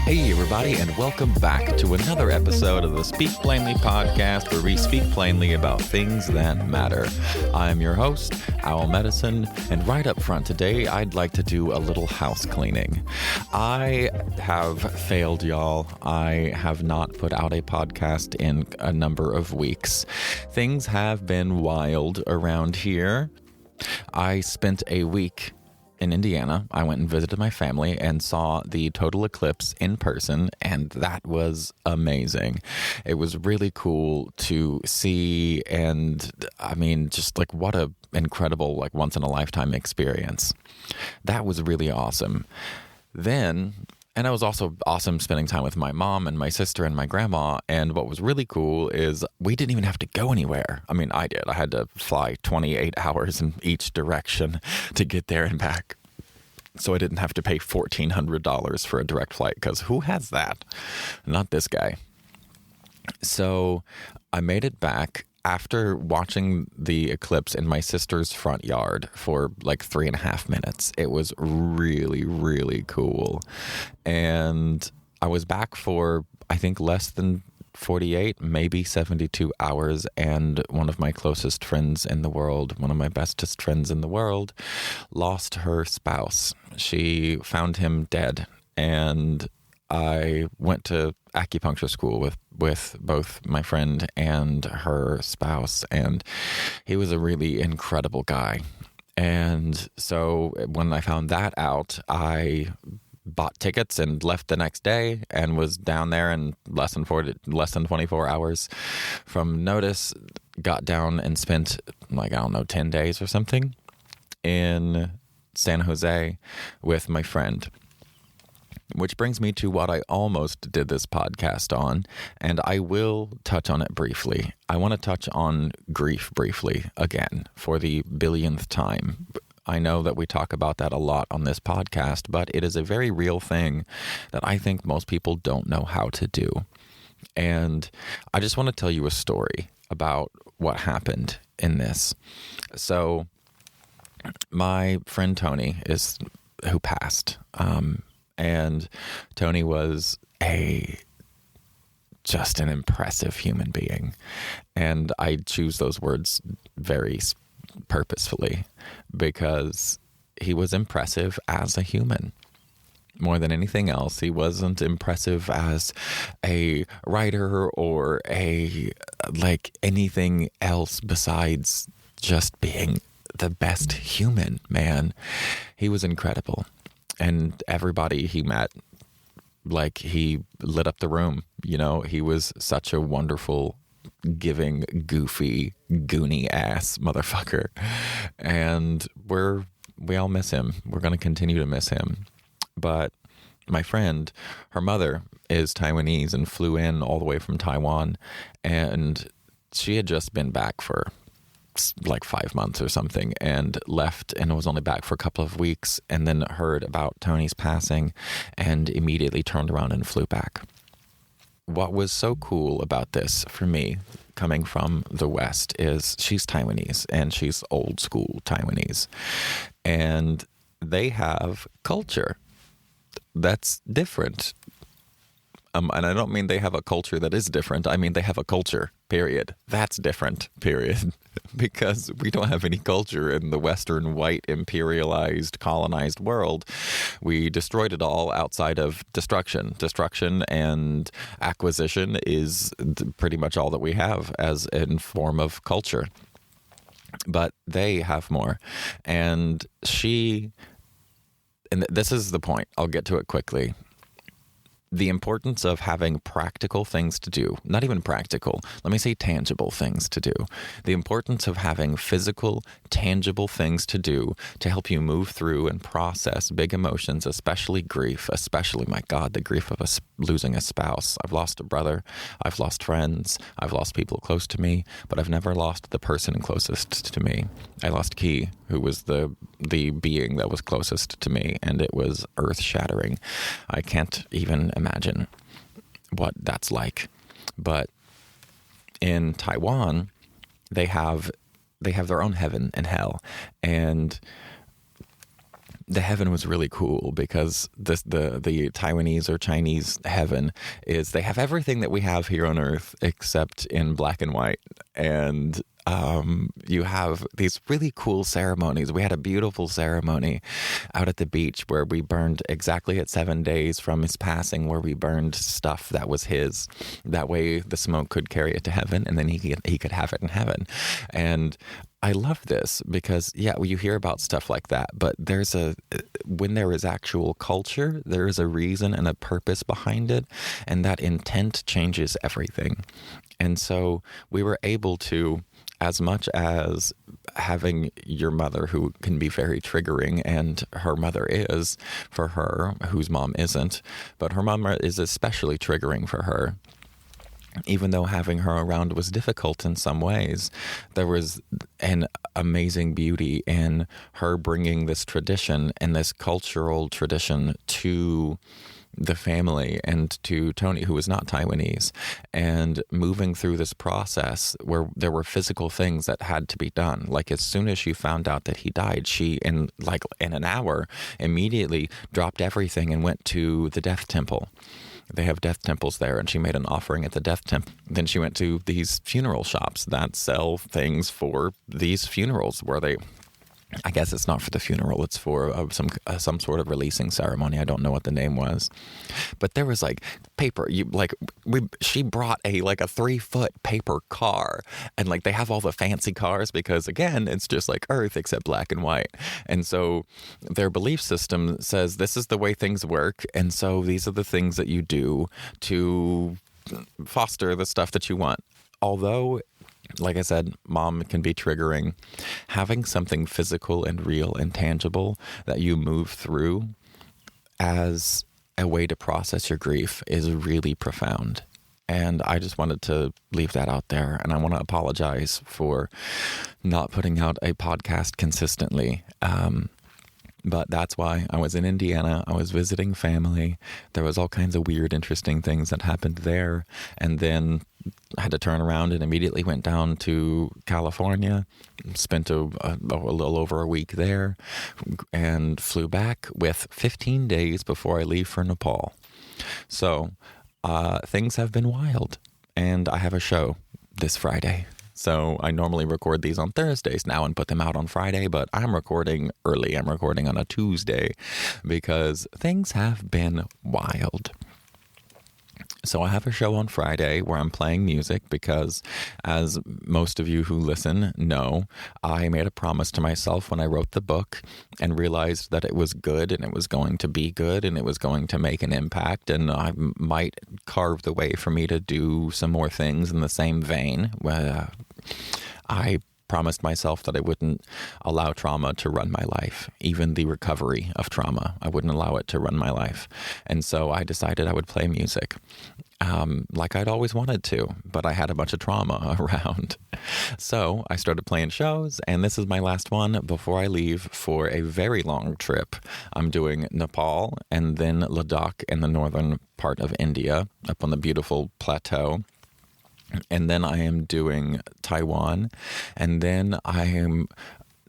Hey everybody, and welcome back to another episode of the Speak Plainly podcast, where we speak plainly about things that matter. I'm your host, Owl Medicine, and right up front today, I'd like to do a little house cleaning. I have failed, y'all. I have not put out a podcast in a number of weeks. Things have been wild around here. I spent a week in Indiana. I went and visited my family and saw the total eclipse in person, and that was amazing. It was really cool to see, and I mean, just like what a incredible, like once in a lifetime experience. That was really awesome. And it was also awesome spending time with my mom and my sister and my grandma. And what was really cool is we didn't even have to go anywhere. I mean, I did. I had to fly 28 hours in each direction to get there and back. So I didn't have to pay $1,400 for a direct flight, because who has that? Not this guy. So I made it back after watching the eclipse in my sister's front yard for like 3.5 minutes. It was really, really cool. And I was back for, I think, less than 48, maybe 72 hours. And one of my closest friends in the world, one of my bestest friends in the world, lost her spouse. She found him dead. And I went to acupuncture school with both my friend and her spouse, and he was a really incredible guy. And so when I found that out, I bought tickets and left the next day and was down there in less than 24 hours from notice. Got down and spent 10 days or something in San Jose with my friend. Which brings me to what I almost did this podcast on, and I will touch on it briefly. I want to touch on grief briefly again for the billionth time. I know that we talk about that a lot on this podcast, but it is a very real thing that I think most people don't know how to do. And I just want to tell you a story about what happened in this. So my friend Tony who passed, and Tony was just an impressive human being. And I choose those words very purposefully because he was impressive as a human. More than anything else, he wasn't impressive as a writer or anything else besides just being the best human, man. He was incredible. And everybody he met, he lit up the room. You know, he was such a wonderful, giving, goofy, goony ass motherfucker. And we all miss him. We're going to continue to miss him. But my friend, her mother is Taiwanese and flew in all the way from Taiwan. And she had just been back for 5 months or something, and left and was only back for a couple of weeks, and then heard about Tony's passing and immediately turned around and flew back. What was so cool about this for me, coming from the West, is she's Taiwanese, and she's old school Taiwanese, and they have culture that's different. And I don't mean they have a culture that is different. I mean they have a culture, period. That's different, period. Because we don't have any culture in the Western, white, imperialized, colonized world. We destroyed it all outside of destruction. Destruction and acquisition is pretty much all that we have as a form of culture. But they have more. And this is the point. I'll get to it quickly. the importance of having practical things to do, not even practical, let me say tangible things to do. The importance of having physical, tangible things to do to help you move through and process big emotions, especially grief, especially, my God, the grief of losing a spouse. I've lost a brother, I've lost friends, I've lost people close to me, but I've never lost the person closest to me. I lost Key, who was the being that was closest to me, and it was earth-shattering. I can't even imagine what that's like. But in Taiwan, they have their own heaven and hell, and the heaven was really cool because the Taiwanese or Chinese heaven is they have everything that we have here on Earth except in black and white, and you have these really cool ceremonies. We had a beautiful ceremony out at the beach where we burned exactly at 7 days from his passing, where we burned stuff that was his. That way the smoke could carry it to heaven, and then he could have it in heaven. And I love this because, yeah, you hear about stuff like that, but when there is actual culture, there is a reason and a purpose behind it, and that intent changes everything. And so we were able to, as much as having your mother, who can be very triggering, and her mother is for her, whose mom isn't, but her mom is especially triggering for her. Even though having her around was difficult in some ways, there was an amazing beauty in her bringing this tradition and this cultural tradition to the family and to Tony, who was not Taiwanese, and moving through this process where there were physical things that had to be done. Like, as soon as she found out that he died, she, in an hour, immediately dropped everything and went to the death temple. They have death temples there, and she made an offering at the death temple. Then she went to these funeral shops that sell things for these funerals, where I guess it's not for the funeral, it's for some sort of releasing ceremony. I don't know what the name was, but there was paper. She brought a 3-foot paper car, and they have all the fancy cars because, again, it's just like Earth except black and white. And so their belief system says this is the way things work, and so these are the things that you do to foster the stuff that you want. Although, like I said, mom can be triggering. Having something physical and real and tangible that you move through as a way to process your grief is really profound. And I just wanted to leave that out there. And I want to apologize for not putting out a podcast consistently. But that's why I was in Indiana. I was visiting family. There was all kinds of weird, interesting things that happened there. And then I had to turn around and immediately went down to California, spent a little over a week there, and flew back with 15 days before I leave for Nepal. So things have been wild. And I have a show this Friday. So I normally record these on Thursdays now and put them out on Friday, but I'm recording early. I'm recording on a Tuesday because things have been wild. So I have a show on Friday where I'm playing music because, as most of you who listen know, I made a promise to myself when I wrote the book and realized that it was good and it was going to be good and it was going to make an impact, and I might carve the way for me to do some more things in the same vein. I promised myself that I wouldn't allow trauma to run my life, even the recovery of trauma. I wouldn't allow it to run my life. And so I decided I would play music like I'd always wanted to, but I had a bunch of trauma around. So I started playing shows, and this is my last one before I leave for a very long trip. I'm doing Nepal and then Ladakh in the northern part of India, up on the beautiful plateau. And then I am doing Taiwan, and then I'm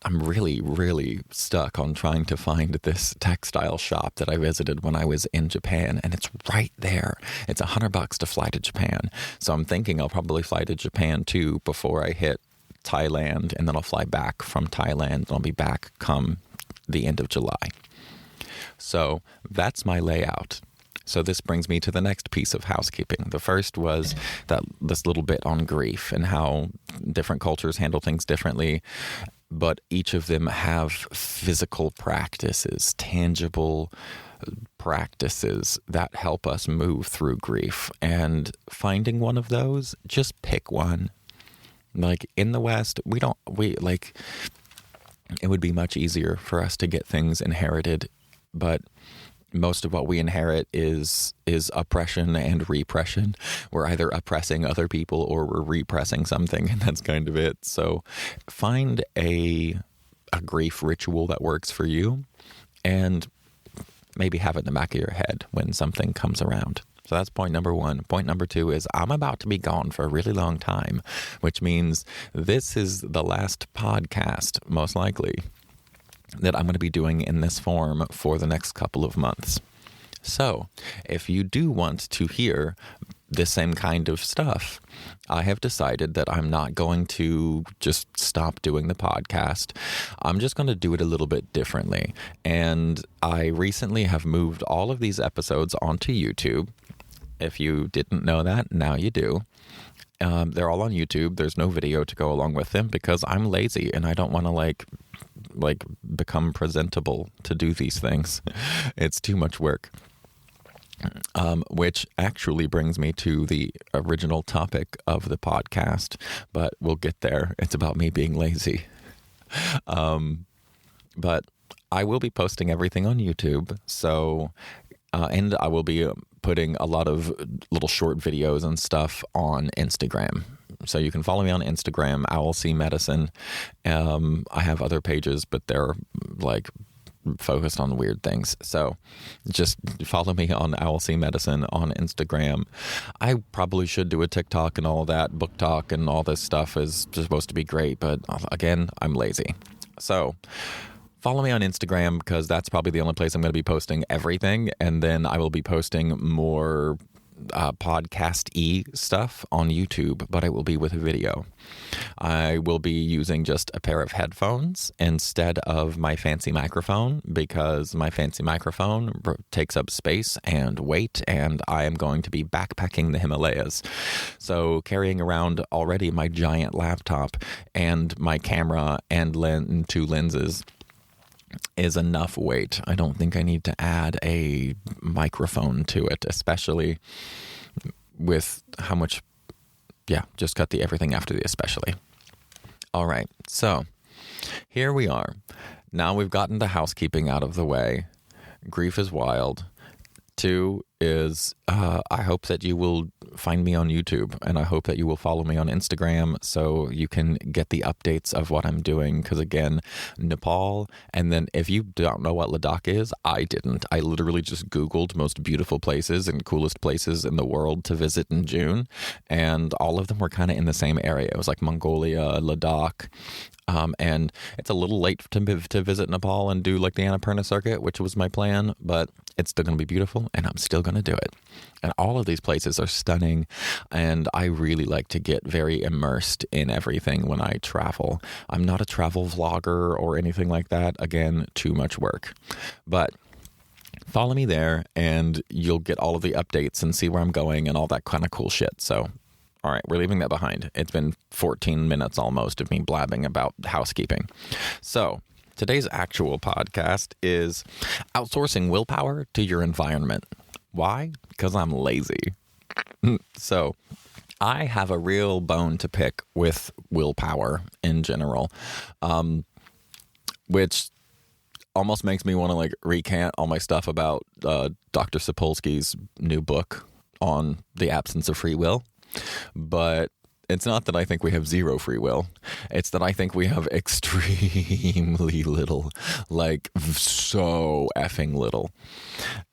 really, really stuck on trying to find this textile shop that I visited when I was in Japan, and it's right there. It's $100 to fly to Japan. So I'm thinking I'll probably fly to Japan too before I hit Thailand, and then I'll fly back from Thailand, and I'll be back come the end of July. So that's my layout. So this brings me to the next piece of housekeeping. The first was this little bit on grief and how different cultures handle things differently. but each of them have physical practices, tangible practices that help us move through grief. And finding one of those, just pick one. Like in the West, it would be much easier for us to get things inherited, but most of what we inherit is oppression and repression. We're either oppressing other people or we're repressing something, and that's kind of it. So find a grief ritual that works for you, and maybe have it in the back of your head when something comes around. So that's point number one. Point number two is I'm about to be gone for a really long time, which means this is the last podcast, most likely, that I'm going to be doing in this form for the next couple of months. So if you do want to hear the same kind of stuff, I have decided that I'm not going to just stop doing the podcast. I'm just going to do it a little bit differently. And I recently have moved all of these episodes onto YouTube. If you didn't know that, now you do. They're all on YouTube. There's no video to go along with them because I'm lazy and I don't want to like become presentable to do these things. It's too much work. Which actually brings me to the original topic of the podcast, but we'll get there. It's about me being lazy. But I will be posting everything on YouTube. So, and I will be putting a lot of little short videos and stuff on Instagram. So you can follow me on Instagram, OwlCMedicine. I have other pages, but they're like focused on weird things. So just follow me on OwlCMedicine on Instagram. I probably should do a TikTok and all that. Book Talk and all this stuff is supposed to be great, but again, I'm lazy. So follow me on Instagram because that's probably the only place I'm going to be posting everything. And then I will be posting more podcast-y stuff on YouTube, but it will be with a video. I will be using just a pair of headphones instead of my fancy microphone because my fancy microphone takes up space and weight, and I am going to be backpacking the Himalayas. So carrying around already my giant laptop and my camera and two lenses is enough weight. I don't think I need to add a microphone to it, especially with how much, just cut the everything after the especially. All right, so here we are. Now we've gotten the housekeeping out of the way. Grief is wild. 2 is I hope that you will find me on YouTube, and I hope that you will follow me on Instagram so you can get the updates of what I'm doing. Because again, Nepal, and then if you don't know what Ladakh is, I didn't. I literally just Googled most beautiful places and coolest places in the world to visit in June, and all of them were kind of in the same area. It was like Mongolia, Ladakh. And it's a little late to visit Nepal and do like the Annapurna circuit, which was my plan, but it's still going to be beautiful and I'm still going to do it. And all of these places are stunning, and I really like to get very immersed in everything when I travel. I'm not a travel vlogger or anything like that. Again, too much work. But follow me there and you'll get all of the updates and see where I'm going and all that kind of cool shit. So all right, we're leaving that behind. It's been 14 minutes almost of me blabbing about housekeeping. So today's actual podcast is outsourcing willpower to your environment. Why? Because I'm lazy. So I have a real bone to pick with willpower in general, which almost makes me want to like recant all my stuff about Dr. Sapolsky's new book on the absence of free will. But it's not that I think we have zero free will. It's that I think we have extremely little, like so effing little.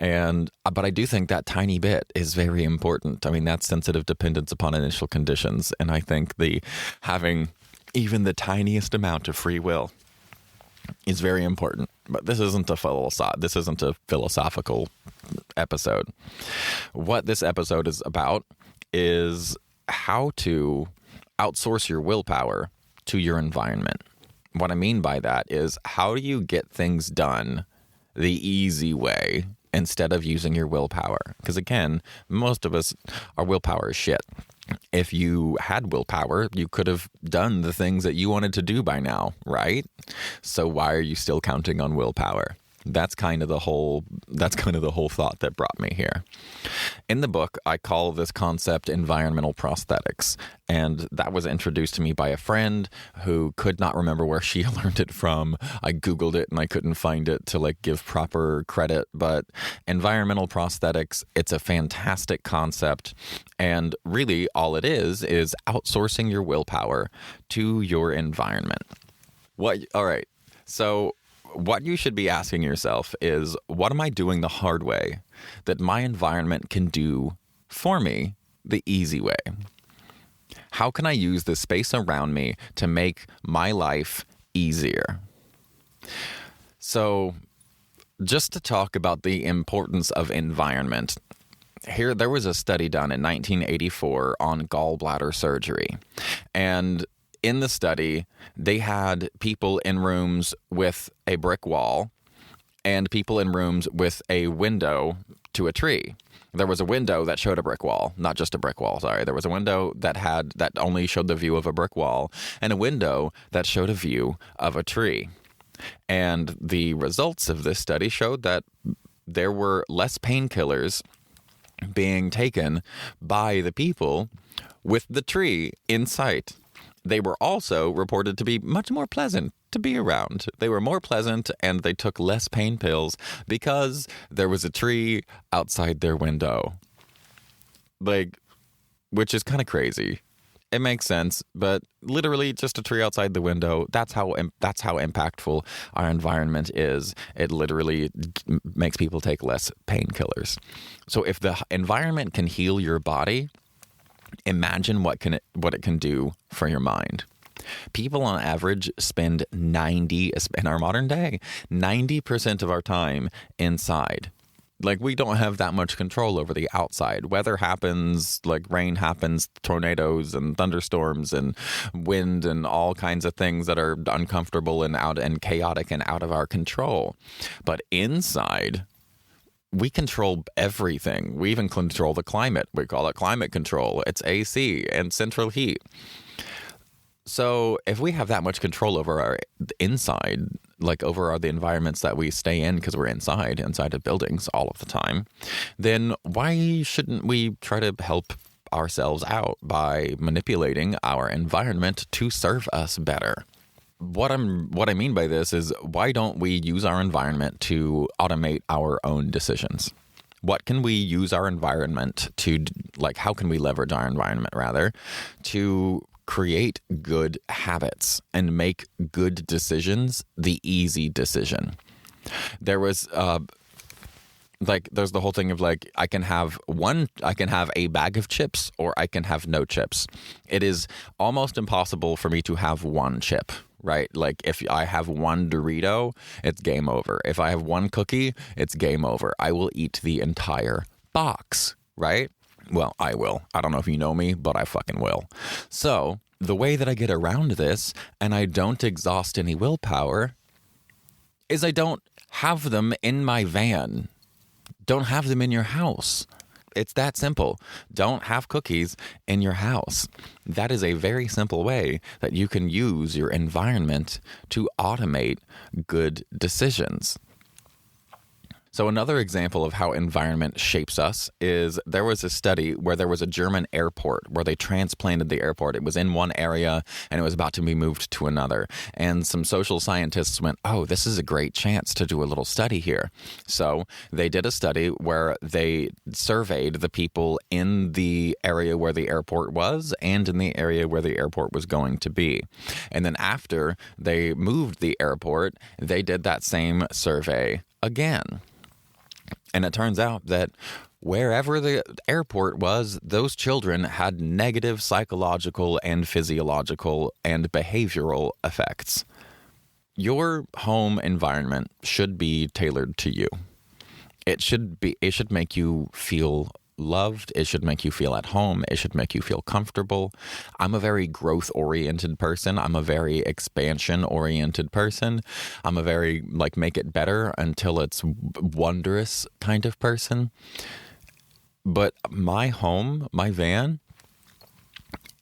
But I do think that tiny bit is very important. I mean, that's sensitive dependence upon initial conditions. And I think having even the tiniest amount of free will is very important. But this isn't a philosophical episode. What this episode is about is how to outsource your willpower to your environment. What I mean by that is, how do you get things done the easy way instead of using your willpower? Because again, most of us, our willpower is shit. If you had willpower, you could have done the things that you wanted to do by now, right? So why are you still counting on willpower? That's kind of the whole thought that brought me here. In the book, I call this concept environmental prosthetics, and that was introduced to me by a friend who could not remember where she learned it from. I Googled it and I couldn't find it to give proper credit, but environmental prosthetics, it's a fantastic concept, and really all it is outsourcing your willpower to your environment. All right. So what you should be asking yourself is, what am I doing the hard way that my environment can do for me the easy way? How can I use the space around me to make my life easier? So, just to talk about the importance of environment, there was a study done in 1984 on gallbladder surgery. And in the study, they had people in rooms with a brick wall and people in rooms with a window to a tree. There was a window that showed a brick wall, not just a brick wall, sorry. There was a window that only showed the view of a brick wall, and a window that showed a view of a tree. And the results of this study showed that there were less painkillers being taken by the people with the tree in sight. They were also reported to be much more pleasant to be around. They were more pleasant and they took less pain pills because there was a tree outside their window. Which is kind of crazy. It makes sense, but literally just a tree outside the window, that's how impactful our environment is. It literally makes people take less painkillers. So if the environment can heal your body, imagine what it can do for your mind. People on average spend in our modern day, 90% of our time inside. We don't have that much control over the outside. Weather happens, rain happens, tornadoes and thunderstorms and wind and all kinds of things that are uncomfortable and chaotic and out of our control. But inside, we control everything. We even control the climate. We call it climate control. It's AC and central heat. So if we have that much control over our inside, over the environments that we stay in because we're inside of buildings all of the time, then why shouldn't we try to help ourselves out by manipulating our environment to serve us better? What I mean by this is, why don't we use our environment to automate our own decisions? What can we use our environment to, how can we leverage our environment rather to create good habits and make good decisions the easy decision? There was there's the whole thing of I can have a bag of chips or I can have no chips. It is almost impossible for me to have one chip, right? If I have one Dorito, it's game over. If I have one cookie, it's game over. I will eat the entire box, right? Well, I will. I don't know if you know me, but I fucking will. So the way that I get around this and I don't exhaust any willpower is I don't have them in my van. Don't have them in your house. It's that simple. Don't have cookies in your house. That is a very simple way that you can use your environment to automate good decisions. So another example of how environment shapes us is there was a study where there was a German airport where they transplanted the airport. It was in one area and it was about to be moved to another. And some social scientists went, oh, this is a great chance to do a little study here. So they did a study where they surveyed the people in the area where the airport was and in the area where the airport was going to be. And then after they moved the airport, they did that same survey again. And it turns out that wherever the airport was, those children had negative psychological and physiological and behavioral effects. Your home environment should be tailored to you. It should make you feel loved. It should make you feel at home. It should make you feel comfortable. I'm a very growth-oriented person. I'm a very expansion-oriented person. I'm a very, make it better until it's wondrous kind of person. But my home, my van,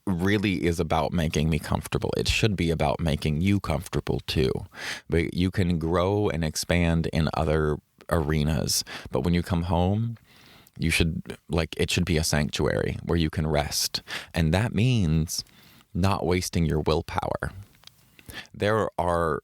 really is about making me comfortable. It should be about making you comfortable too. But you can grow and expand in other arenas. But when you come home, you should, it should be a sanctuary where you can rest. And that means not wasting your willpower. There are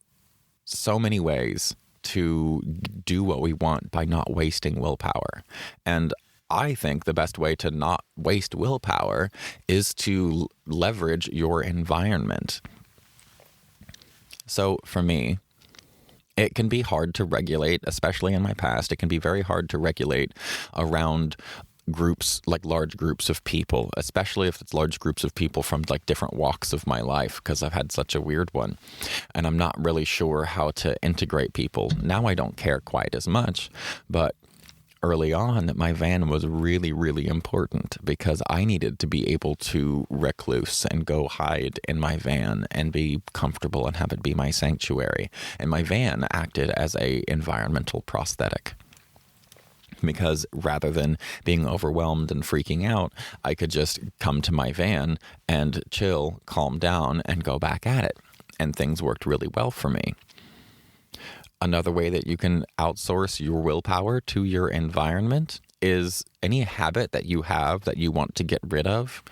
so many ways to do what we want by not wasting willpower. And I think the best way to not waste willpower is to leverage your environment. So for me, it can be hard to regulate, especially in my past. It can be very hard to regulate around groups, large groups of people, especially if it's large groups of people from different walks of my life, because I've had such a weird one. And I'm not really sure how to integrate people. Now I don't care quite as much, but early on, my van was really, really important because I needed to be able to recluse and go hide in my van and be comfortable and have it be my sanctuary. And my van acted as a environmental prosthetic. Because rather than being overwhelmed and freaking out, I could just come to my van and chill, calm down, and go back at it. And things worked really well for me. Another way that you can outsource your willpower to your environment is any habit that you have that you want to get rid of.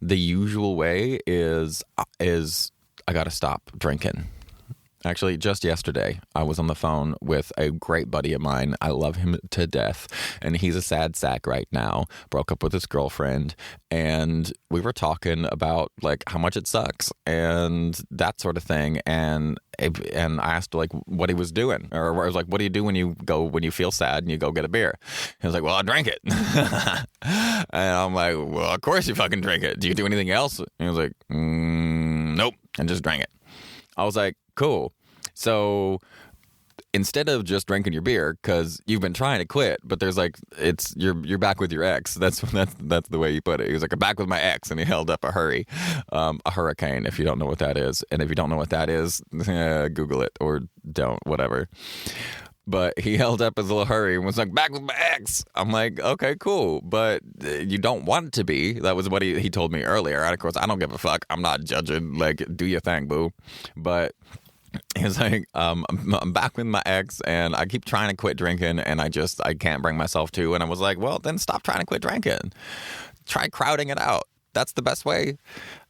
The usual way is I got to stop drinking. Actually, just yesterday, I was on the phone with a great buddy of mine. I love him to death, and he's a sad sack right now. Broke up with his girlfriend, and we were talking about how much it sucks and that sort of thing. And I asked what he was doing, or I was like, "What do you do when you feel sad and you go get a beer?" He was like, "Well, I drink it." And I'm like, "Well, of course you fucking drink it. Do you do anything else?" And he was like, "Nope, I just drank it." I was like, cool. So instead of just drinking your beer, because you've been trying to quit, but there's you're back with your ex. That's the way you put it. He was like, "I'm back with my ex," and he held up a hurricane. If you don't know what that is, and if you don't know what that is, Google it or don't, whatever. But he held up his little hurry and was like, "Back with my ex." I'm like, okay, cool. But you don't want to be. That was what he told me earlier. And of course, I don't give a fuck. I'm not judging. Do your thing, boo. But he was like, I'm back with my ex and I keep trying to quit drinking and I can't bring myself to. And I was like, well, then stop trying to quit drinking. Try crowding it out. That's the best way.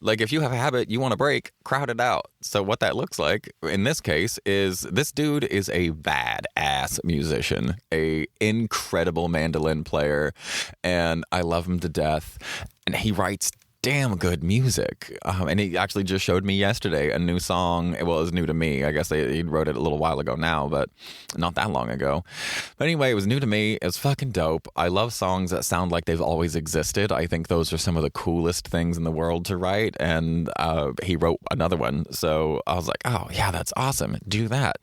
If you have a habit you want to break, crowd it out. So what that looks like in this case is this dude is a badass musician, a incredible mandolin player, and I love him to death. And he writes damn good music. And he actually just showed me yesterday a new song. Well, it was new to me. I guess he wrote it a little while ago now, but not that long ago. But anyway, it was new to me. It's fucking dope. I love songs that sound like they've always existed. I think those are some of the coolest things in the world to write. And he wrote another one. So I was like, oh, yeah, that's awesome. Do that.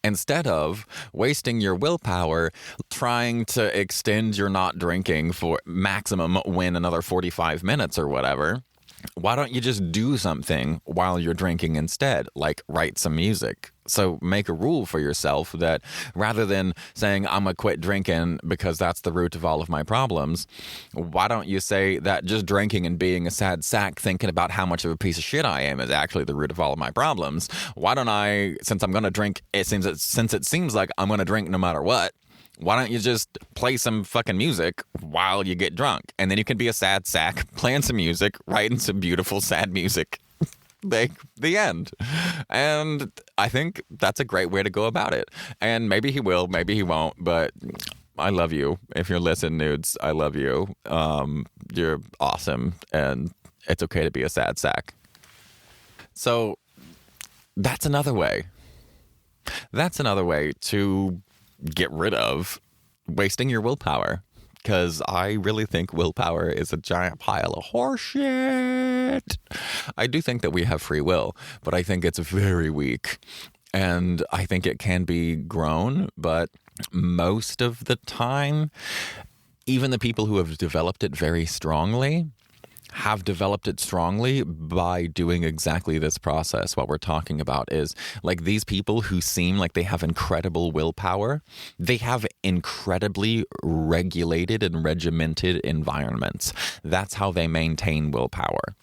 Instead of wasting your willpower trying to extend your not drinking for maximum win another 45 minutes or whatever, why don't you just do something while you're drinking instead, like write some music? So make a rule for yourself that rather than saying I'm going to quit drinking because that's the root of all of my problems, why don't you say that just drinking and being a sad sack thinking about how much of a piece of shit I am is actually the root of all of my problems? Why don't I, since I'm going to drink, since it seems like I'm going to drink no matter what, why don't you just play some fucking music while you get drunk? And then you can be a sad sack, playing some music, writing some beautiful sad music. The end. And I think that's a great way to go about it. And maybe he will, maybe he won't, but I love you. If you're listening, nudes, I love you. You're awesome. And it's okay to be a sad sack. So that's another way. That's another way to get rid of wasting your willpower, because I really think willpower is a giant pile of horseshit. I do think that we have free will, but I think it's very weak, and I think it can be grown, but most of the time, even the people who have developed it very strongly have developed it strongly by doing exactly this process. What we're talking about is like these people who seem like they have incredible willpower, they have incredibly regulated and regimented environments. That's how they maintain willpower.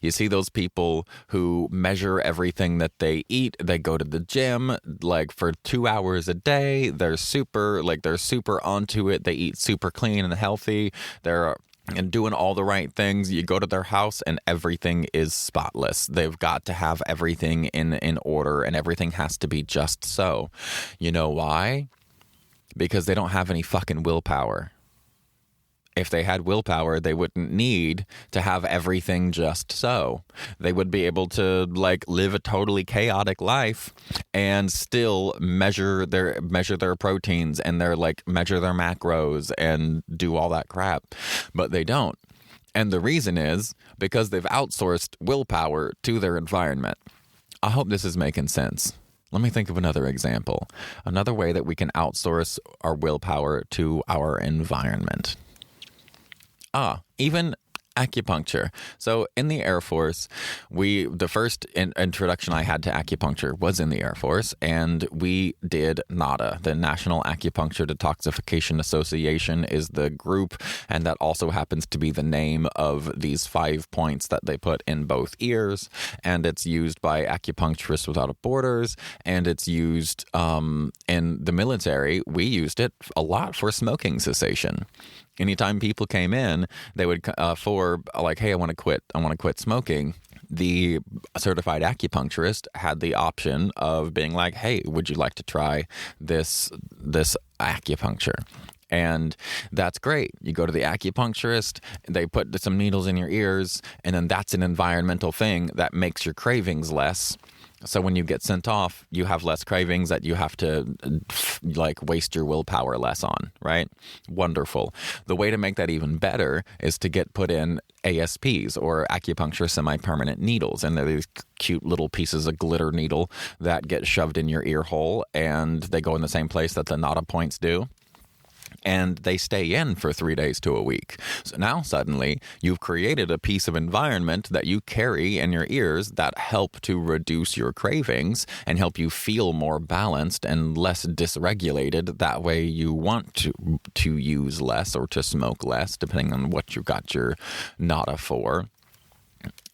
You see those people who measure everything that they eat, they go to the gym like for 2 hours a day, they're super onto it, they eat super clean and healthy, they're and doing all the right things. You go to their house and everything is spotless. They've got to have everything in order and everything has to be just so. You know why? Because they don't have any fucking willpower. If they had willpower, they wouldn't need to have everything just so. They would be able to like live a totally chaotic life and still measure their proteins and measure their macros and do all that crap. But they don't. And the reason is because they've outsourced willpower to their environment. I hope this is making sense. Let me think of another example. Another way that we can outsource our willpower to our environment. Even acupuncture. So in the Air Force, the first introduction I had to acupuncture was in the Air Force, and we did NADA. The National Acupuncture Detoxification Association is the group, and that also happens to be the name of these 5 points that they put in both ears, and it's used by Acupuncturists Without Borders, and it's used in the military. We used it a lot for smoking cessation. Anytime people came in, they would hey, I want to quit smoking. The certified acupuncturist had the option of being like, hey, would you like to try this acupuncture? And that's great. You go to the acupuncturist, they put some needles in your ears, and then that's an environmental thing that makes your cravings less. So when you get sent off, you have less cravings that you have to waste your willpower less on, right? Wonderful. The way to make that even better is to get put in ASPs, or acupuncture semi-permanent needles. And they're these cute little pieces of glitter needle that get shoved in your ear hole, and they go in the same place that the NADA points do. And they stay in for 3 days to a week. So now suddenly you've created a piece of environment that you carry in your ears that help to reduce your cravings and help you feel more balanced and less dysregulated. That way you want to use less or to smoke less, depending on what you got your NADA for.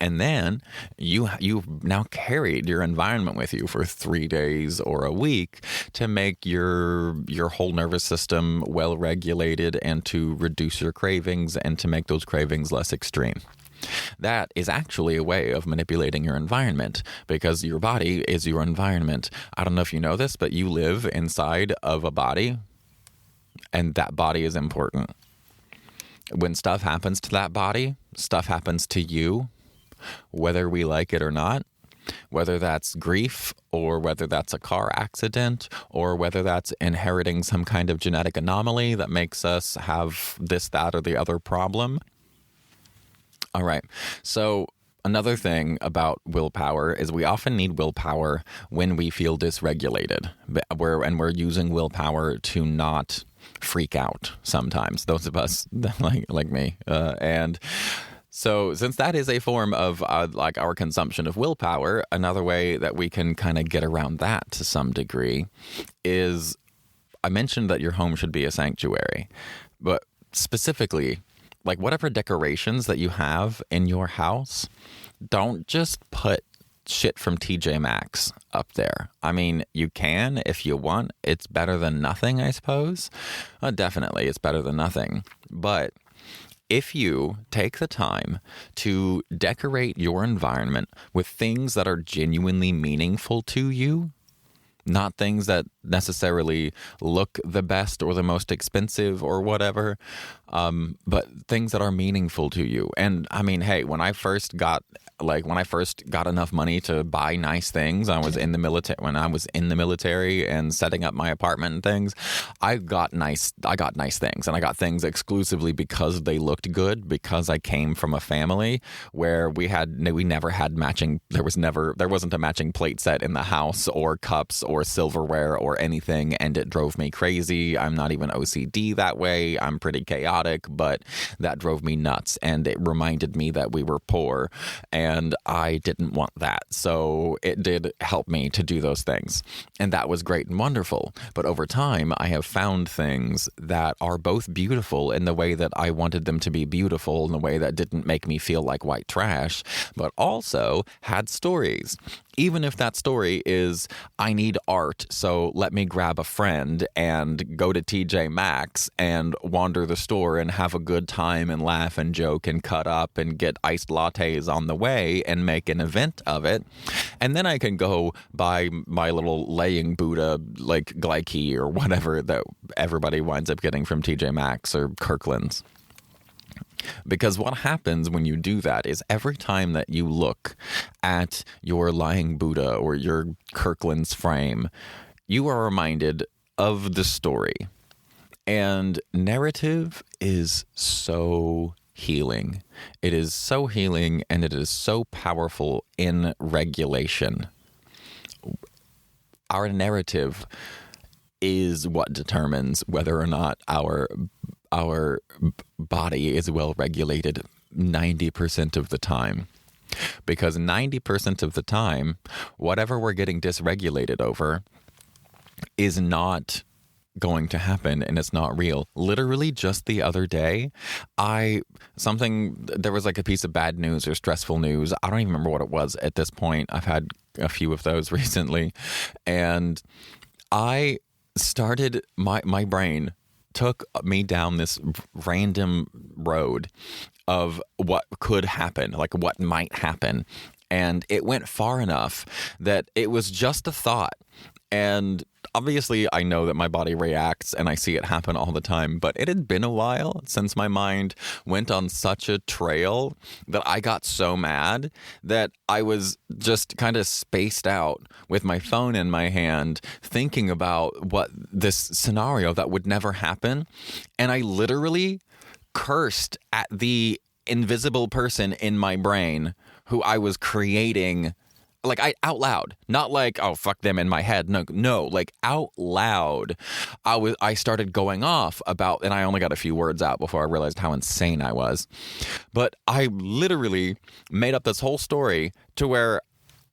And then you've now carried your environment with you for 3 days or a week to make your whole nervous system well regulated and to reduce your cravings and to make those cravings less extreme. That is actually a way of manipulating your environment, because your body is your environment. I don't know if you know this, but you live inside of a body, and that body is important. When stuff happens to that body, stuff happens to you. Whether we like it or not, whether that's grief or whether that's a car accident or whether that's inheriting some kind of genetic anomaly that makes us have this, that, or the other problem. All right. So another thing about willpower is we often need willpower when we feel dysregulated, and we're using willpower to not freak out sometimes, those of us like me. So since that is a form of our consumption of willpower, another way that we can kind of get around that to some degree is, I mentioned that your home should be a sanctuary, but specifically, whatever decorations that you have in your house, don't just put shit from TJ Maxx up there. I mean, you can if you want. It's better than nothing, I suppose. Definitely, it's better than nothing. But if you take the time to decorate your environment with things that are genuinely meaningful to you, not things that necessarily look the best or the most expensive or whatever, but things that are meaningful to you. And I mean, hey, when I first got enough money to buy nice things, when I was in the military and setting up my apartment and things, I got nice things, and I got things exclusively because they looked good, because I came from a family where we wasn't a matching plate set in the house or cups or silverware or or anything, and it drove me crazy. I'm not even OCD that way. I'm pretty chaotic, but that drove me nuts, and it reminded me that we were poor, and I didn't want that. So it did help me to do those things, and that was great and wonderful. But over time, I have found things that are both beautiful in the way that I wanted them to be beautiful, in a way that didn't make me feel like white trash, but also had stories. Even if that story is, I need art, so let me grab a friend and go to TJ Maxx and wander the store and have a good time and laugh and joke and cut up and get iced lattes on the way and make an event of it. And then I can go buy my little laying Buddha, like Glyke or whatever that everybody winds up getting from TJ Maxx or Kirkland's. Because what happens when you do that is every time that you look at your lying Buddha or your Kirkland's frame, you are reminded of the story. And narrative is so healing. It is so healing, and it is so powerful in regulation. Our narrative is what determines whether or not our body is well regulated 90% of the time. Because 90% of the time, whatever we're getting dysregulated over is not going to happen, and it's not real. Literally just the other day, there was like a piece of bad news or stressful news. I don't even remember what it was at this point. I've had a few of those recently, and I started, my brain took me down this random road of what could happen, like what might happen. And it went far enough that it was just a thought. And obviously, I know that my body reacts and I see it happen all the time, but it had been a while since my mind went on such a trail that I got so mad that I was just kind of spaced out with my phone in my hand, thinking about what this scenario that would never happen. And I literally cursed at the invisible person in my brain who I was creating. Like, out loud, not like, oh, fuck them in my head. No, like out loud. I started going off about, and I only got a few words out before I realized how insane I was. But I literally made up this whole story to where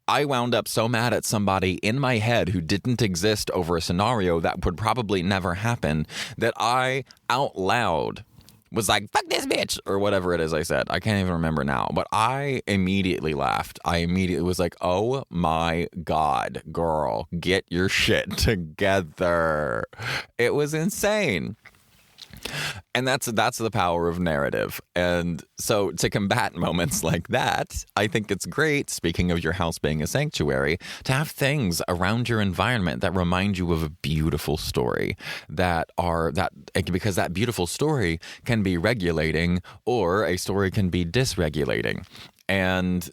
I wound up so mad at somebody in my head who didn't exist over a scenario that would probably never happen that I out loud was like, fuck this bitch, or whatever it is I said. I can't even remember now. But I immediately laughed. I immediately was like, oh my God, girl, get your shit together. It was insane. And that's the power of narrative. And so to combat moments like that, I think it's great, speaking of your house being a sanctuary, to have things around your environment that remind you of a beautiful story because that beautiful story can be regulating or a story can be dysregulating. And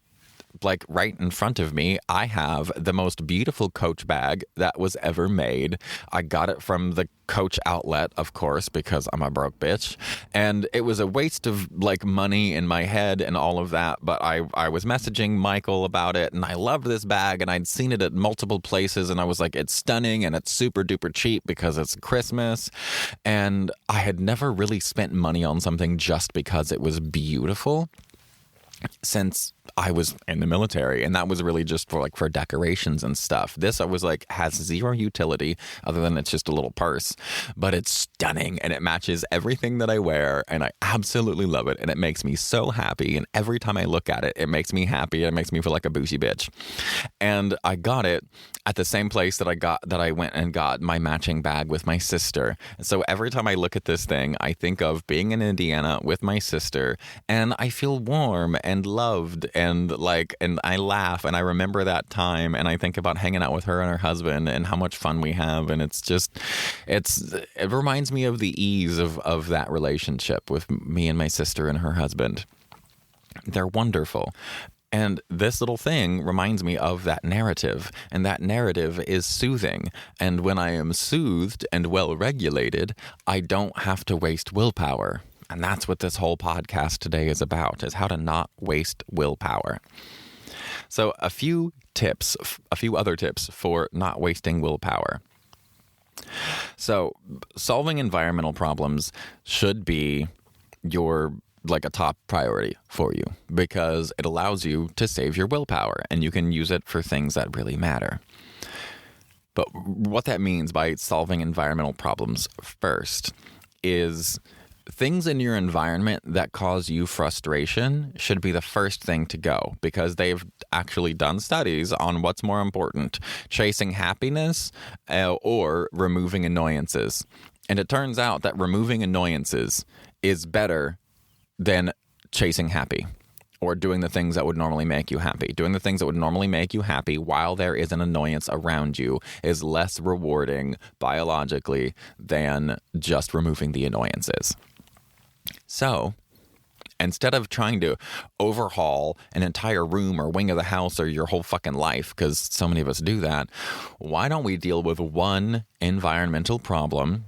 like right in front of me, I have the most beautiful Coach bag that was ever made. I got it from the Coach outlet, of course, because I'm a broke bitch. And it was a waste of like money in my head and all of that. But I was messaging Michael about it, and I loved this bag, and I'd seen it at multiple places, and I was like, it's stunning and it's super duper cheap because it's Christmas. And I had never really spent money on something just because it was beautiful since I was in the military, and that was really just for decorations and stuff. This, I was like, has zero utility other than it's just a little purse, but it's stunning and it matches everything that I wear, and I absolutely love it, and it makes me so happy, and every time I look at it, it makes me happy. It makes me feel like a bougie bitch. And I got it at the same place that I went and got my matching bag with my sister. So every time I look at this thing, I think of being in Indiana with my sister, and I feel warm and loved, and I laugh, and I remember that time, and I think about hanging out with her and her husband and how much fun we have. And it reminds me of the ease of that relationship with me and my sister and her husband. They're wonderful. And this little thing reminds me of that narrative, and that narrative is soothing. And when I am soothed and well-regulated, I don't have to waste willpower. And that's what this whole podcast today is about, is how to not waste willpower. So a few other tips for not wasting willpower. So solving environmental problems should be like a top priority for you because it allows you to save your willpower and you can use it for things that really matter. But what that means by solving environmental problems first is things in your environment that cause you frustration should be the first thing to go because they've actually done studies on what's more important, chasing happiness or removing annoyances. And it turns out that removing annoyances is better than chasing happy or doing the things that would normally make you happy. Doing the things that would normally make you happy while there is an annoyance around you is less rewarding biologically than just removing the annoyances. So instead of trying to overhaul an entire room or wing of the house or your whole fucking life, because so many of us do that, why don't we deal with one environmental problem?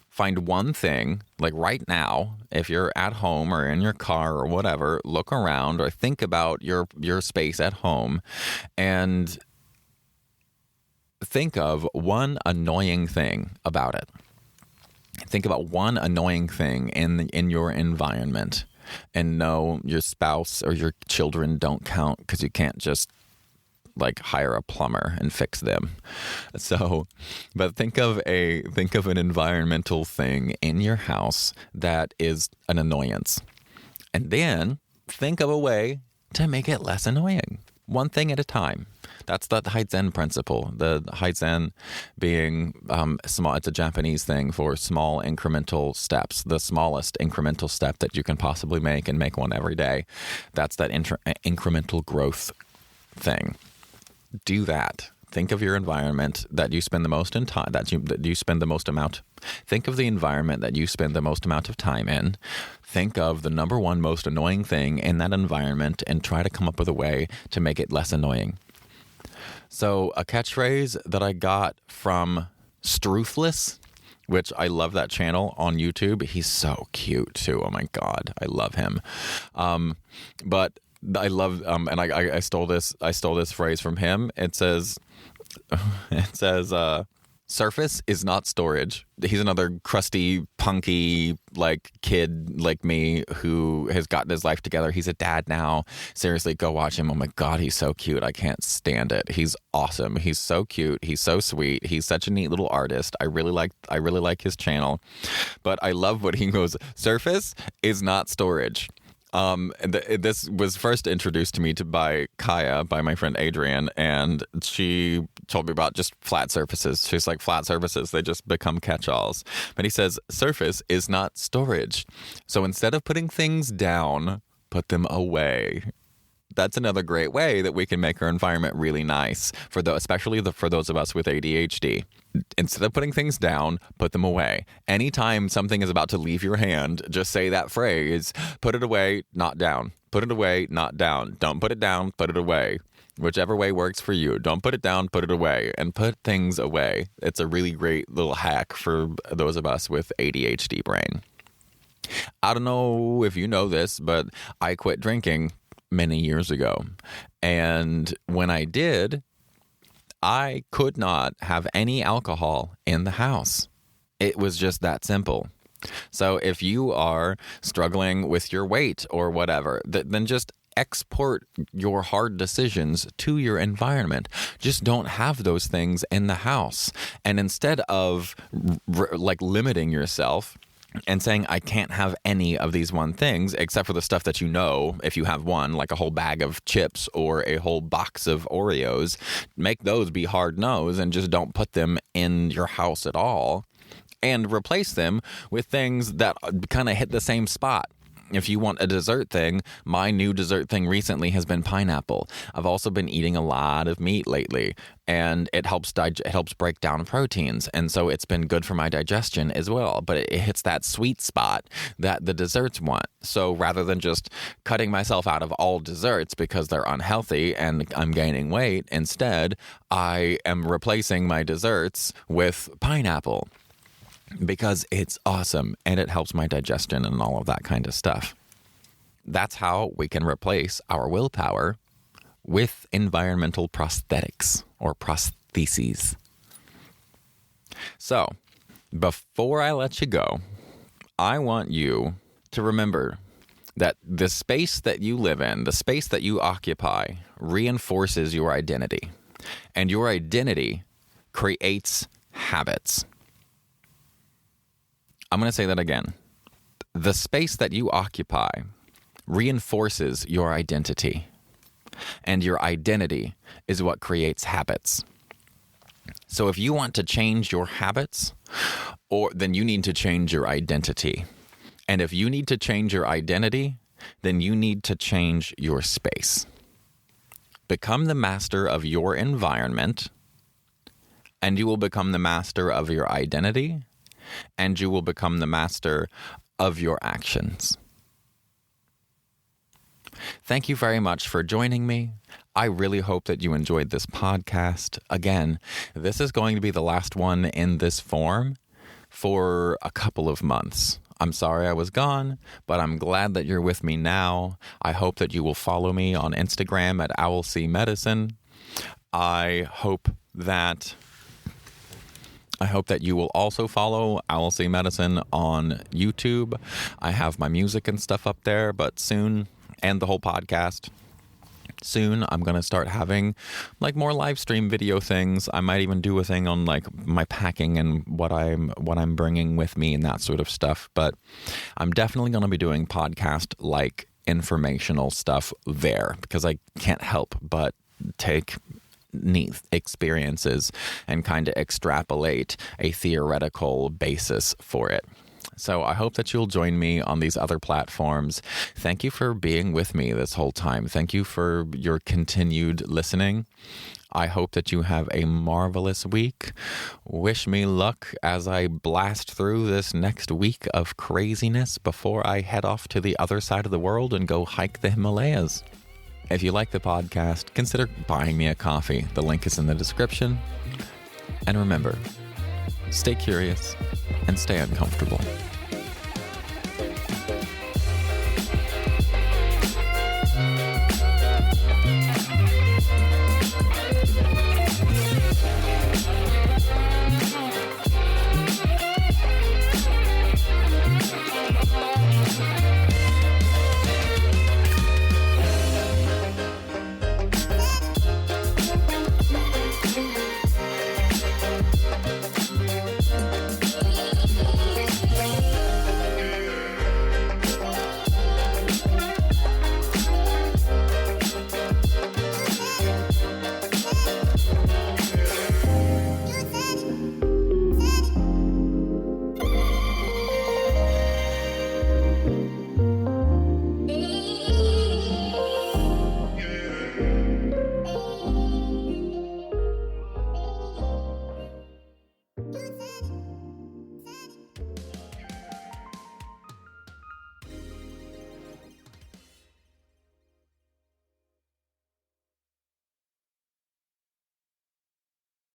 Find one thing, like right now, if you're at home or in your car or whatever, look around or think about your space at home and think of one annoying thing about it. Think about one annoying thing in your environment. And no, your spouse or your children don't count because you can't just like hire a plumber and fix them. So, but think of an environmental thing in your house that is an annoyance. And then think of a way to make it less annoying. One thing at a time. That's the Kaizen principle. The Kaizen being small. It's a Japanese thing for small incremental steps. The smallest incremental step that you can possibly make and make one every day. That's that incremental growth thing. Do that. Think of your environment that you spend the most in time, that you spend the most amount. Think of the environment that you spend the most amount of time in. Think of the number one most annoying thing in that environment and try to come up with a way to make it less annoying. So a catchphrase that I got from Struthless, which I love that channel on YouTube. He's so cute too. Oh my God. I love him. But I love, and I stole this phrase from him. It says, surface is not storage. He's another crusty, punky, like kid like me who has gotten his life together. He's a dad now. Seriously, go watch him. Oh my God, he's so cute. I can't stand it. He's awesome. He's so cute. He's so sweet. He's such a neat little artist. I really like his channel. But I love what he goes, surface is not storage. This was first introduced to me by Kaya, by my friend Adrian, and she told me about just flat surfaces. She's like, flat surfaces, they just become catch-alls. But he says, surface is not storage. So instead of putting things down, put them away. That's another great way that we can make our environment really nice, especially for those of us with ADHD. Instead of putting things down, put them away. Anytime something is about to leave your hand, just say that phrase, put it away, not down. Put it away, not down. Don't put it down, put it away. Whichever way works for you. Don't put it down, put it away. And put things away. It's a really great little hack for those of us with ADHD brain. I don't know if you know this, but I quit drinking many years ago. And when I did, I could not have any alcohol in the house. It was just that simple. So if you are struggling with your weight or whatever, then just export your hard decisions to your environment. Just don't have those things in the house. And instead of like limiting yourself and saying, I can't have any of these one things, except for the stuff that you know, if you have one, like a whole bag of chips or a whole box of Oreos, make those be hard no's and just don't put them in your house at all. And replace them with things that kind of hit the same spot. If you want a dessert thing, my new dessert thing recently has been pineapple. I've also been eating a lot of meat lately, and it helps break down proteins, and so it's been good for my digestion as well. But it hits that sweet spot that the desserts want. So rather than just cutting myself out of all desserts because they're unhealthy and I'm gaining weight, instead I am replacing my desserts with pineapple. Because it's awesome and it helps my digestion and all of that kind of stuff. That's how we can replace our willpower with environmental prosthetics or prostheses. So, before I let you go, I want you to remember that the space that you live in, the space that you occupy, reinforces your identity. And your identity creates habits. I'm going to say that again. The space that you occupy reinforces your identity. And your identity is what creates habits. So if you want to change your habits, then you need to change your identity. And if you need to change your identity, then you need to change your space. Become the master of your environment, and you will become the master of your identity, and you will become the master of your actions. Thank you very much for joining me. I really hope that you enjoyed this podcast. Again, this is going to be the last one in this form for a couple of months. I'm sorry I was gone, but I'm glad that you're with me now. I hope that you will follow me on Instagram at owlcmedicine. I hope that you will also follow Outsourcing Medicine on YouTube. I have my music and stuff up there, but soon, and the whole podcast. Soon, I'm going to start having like more live stream video things. I might even do a thing on like my packing and what I'm bringing with me and that sort of stuff. But I'm definitely going to be doing podcast like informational stuff there because I can't help but take neat experiences and kind of extrapolate a theoretical basis for it. So I hope that you'll join me on these other platforms. Thank you for being with me this whole time. Thank you for your continued listening. I hope that you have a marvelous week. Wish me luck as I blast through this next week of craziness before I head off to the other side of the world and go hike the Himalayas. If you like the podcast, consider buying me a coffee. The link is in the description. And remember, stay curious and stay uncomfortable.